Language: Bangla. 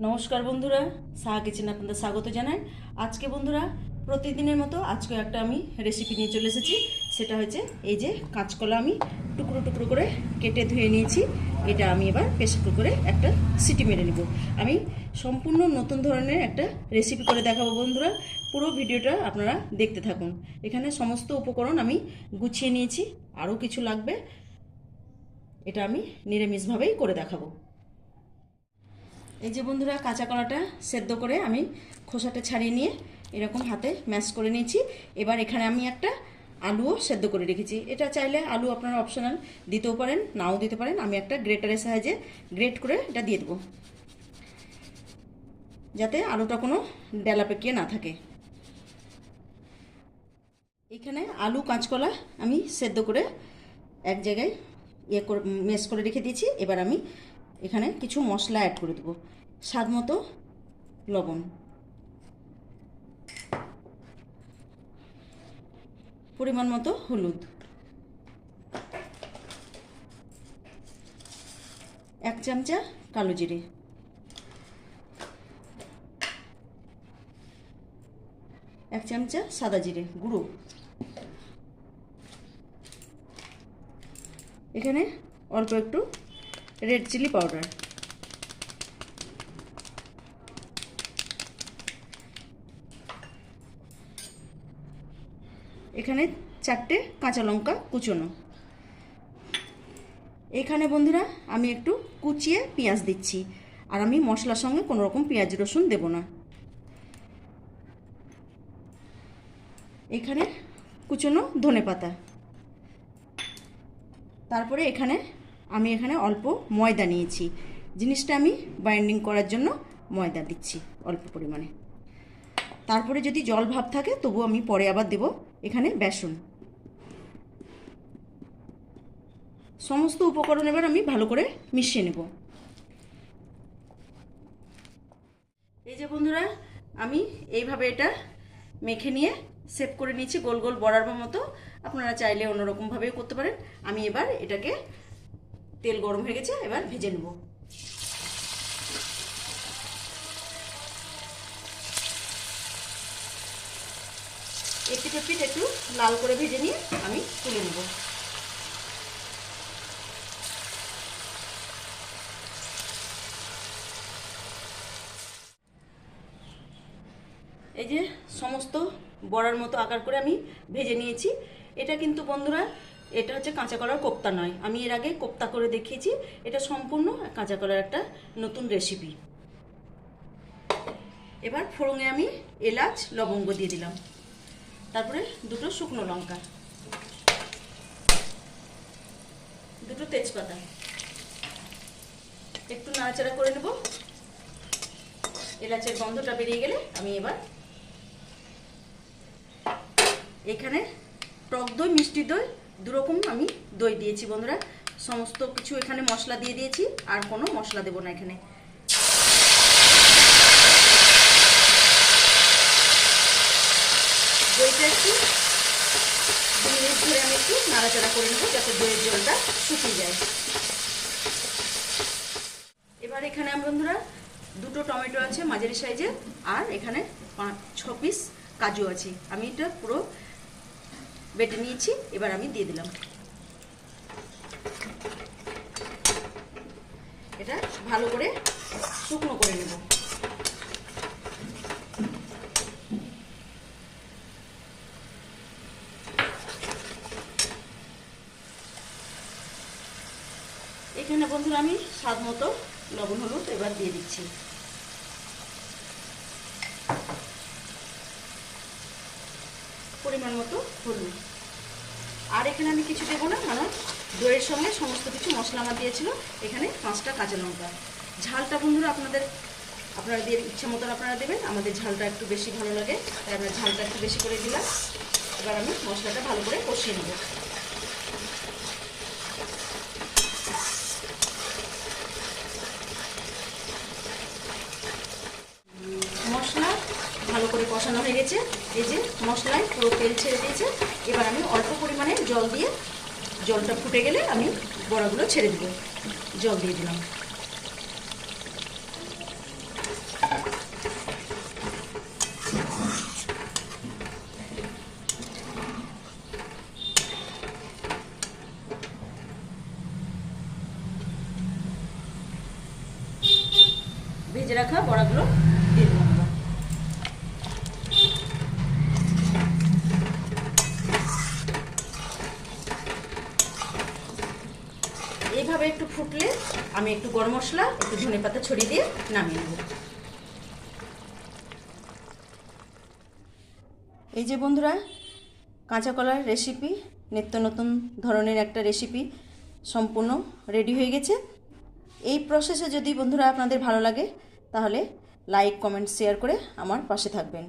নমস্কার বন্ধুরা, সাহা কিচেনে আপনাদের স্বাগত জানাই। আজকে বন্ধুরা প্রতিদিনের মতো আজকে একটা আমি রেসিপি নিয়ে চলে এসেছি। সেটা হচ্ছে এই যে কাঁচকলা আমি টুকরো টুকরো করে কেটে ধুয়ে নিয়েছি। এটা আমি এবার প্রেসার কুকারে একটা সিটি মেরে নেব। আমি সম্পূর্ণ নতুন ধরনের একটা রেসিপি করে দেখাবো বন্ধুরা। পুরো ভিডিওটা আপনারা দেখতে থাকুন। এখানে সমস্ত উপকরণ আমি গুছিয়ে নিয়েছি, আরও কিছু লাগবে। এটা আমি নিরামিষভাবেই করে দেখাবো। এই যে বন্ধুরা কাঁচা কলাটা সেদ্ধ করে আমি খোসাটা ছাড়িয়ে নিয়ে এরকম হাতে ম্যাশ করে নিয়েছি। এবার এখানে আমি একটা আলুও সেদ্ধ করে রেখেছি। এটা চাইলে আলু আপনারা অপশনাল দিতেও পারেন, নাও দিতে পারেন। আমি একটা গ্রেটারের সাহায্যে গ্রেট করে এটা দিয়ে দেবো, যাতে আলুটা কোনো ডেলা পেকিয়ে না থাকে। এখানে আলু কাঁচকলা আমি সেদ্ধ করে এক জায়গায় করে ম্যাশ করে রেখে দিয়েছি। এবার আমি এখানে কিছু মশলা অ্যাড করে দেবো। স্বাদ মতো লবণ, পরিমাণ মতো হলুদ, 1 চামচা কালো জিরে, 1 চামচা সাদা জিরে গুঁড়ো, এখানে অল্প একটু রেড চিলি পাউডার, এখানে 4টে কাঁচা লঙ্কা কুচোনো। এখানে বন্ধুরা আমি একটু কুচিয়ে পেঁয়াজ দিচ্ছি, আর আমি মশলার সঙ্গে কোনো রকম পেঁয়াজ রসুন দেব না। এখানে কুচোনো ধনেপাতা। তারপরে এখানে আমি অল্প ময়দা নিয়েছি। জিনিসটা আমি বাইন্ডিং করার জন্য ময়দা দিচ্ছি অল্প পরিমাণে। তারপরে যদি জল ভাব থাকে তবু আমি পরে আবার দেব। এখানে বেসন। সমস্ত উপকরণ এবার আমি ভালো করে মিশিয়ে নেব। এই যে বন্ধুরা আমি এইভাবে এটা মেখে নিয়ে সেভ করে নিয়েছি গোল গোল বড়ার মতো। আপনারা চাইলে অন্যরকমভাবেও করতে পারেন। আমি এবার এটাকে, তেল গরম হয়ে গেছে, এবার ভেজে নেব। এপিট এপিট একটু লাল করে ভেজে নিয়ে আমি তুলে নেব। এই যে সমস্ত বড়ার মতো আকার করে আমি ভেজে নিয়েছি। এটা কিন্তু বন্ধুরা এটা হচ্ছে কাঁচা কলার কোপ্তা নয়। আমি এর আগে কোপ্তা করে দেখিয়েছি। এটা সম্পূর্ণ কাঁচা কলার একটা নতুন রেসিপি। এবার ফোড়নে আমি এলাচ লবঙ্গ দিয়ে দিলাম, তারপরে 2টো শুকনো লঙ্কা, 2টো তেজপাতা, একটু নাড়াচাড়া করে নেব। এলাচের গন্ধটা বেরিয়ে গেলে আমি এবার এখানে টক দই, মিষ্টি দই, 2 রকম আমি দই দিয়েছি বন্ধুরা। সমস্ত কিছু এখানে মশলা দিয়ে দিয়েছি, আর কোনো মশলা দেব না। এখানে দইটা একটু 2 মিনিট ধরে আমি একটু নাড়াচাড়া করে নেব, যাতে দইয়ের জলটা শুকিয়ে যায়। এবার এখানে বন্ধুরা 2টো টমেটো আছে মাঝারি সাইজের, আর এখানে 5-6 পিস কাজু আছে। আমি এটা পুরো বেটে নিয়েছি। এবার আমি দিয়ে দিলাম। এটা ভালো করে শুকনো করে নেব। এখানে বন্ধুরা আমি স্বাদ মতো লবণ হলুদ এবার দিয়ে দিচ্ছি। পরিমাণ মতো হলুদ। আর এখানে আমি কিছু দেবো না, কারণ দইয়ের সঙ্গে সমস্ত কিছু মশলা আমার দিয়েছিল। এখানে 5টা কাঁচা লঙ্কা। ঝালটা বন্ধুরা আপনারা দিয়ে ইচ্ছা মতন আপনারা দেবেন। আমাদের ঝালটা একটু বেশি ভালো লাগে, তাই আমরা ঝালটা একটু বেশি করে দিলাম। এবার আমি মশলাটা ভালো করে কষিয়ে নেব। মশলা ভালো করে কষানো হয়ে গেছে। এই যে মশলায় পুরো তেল ছেড়ে দিয়েছে। এবার আমি অল্প পরিমাণে জল দিয়ে, জলটা ফুটে গেলে আমি বড়াগুলো ছেড়ে দেব। জল দিয়ে দিলাম। ভেজে রাখা বড়াগুলো দিয়ে দেবো আমরা। এইভাবে একটু ফুটলে আমি একটু গরম মশলা, একটু ধনেপাতা ছড়িয়ে দিয়ে নামিয়ে নেব। এই যে বন্ধুরা, কাঁচা কলার রেসিপি, নিত্য নতুন ধরনের একটা রেসিপি সম্পূর্ণ রেডি হয়ে গেছে। এই প্রসেসে যদি বন্ধুরা আপনাদের ভালো লাগে তাহলে লাইক, কমেন্ট, শেয়ার করে আমার পাশে থাকবেন।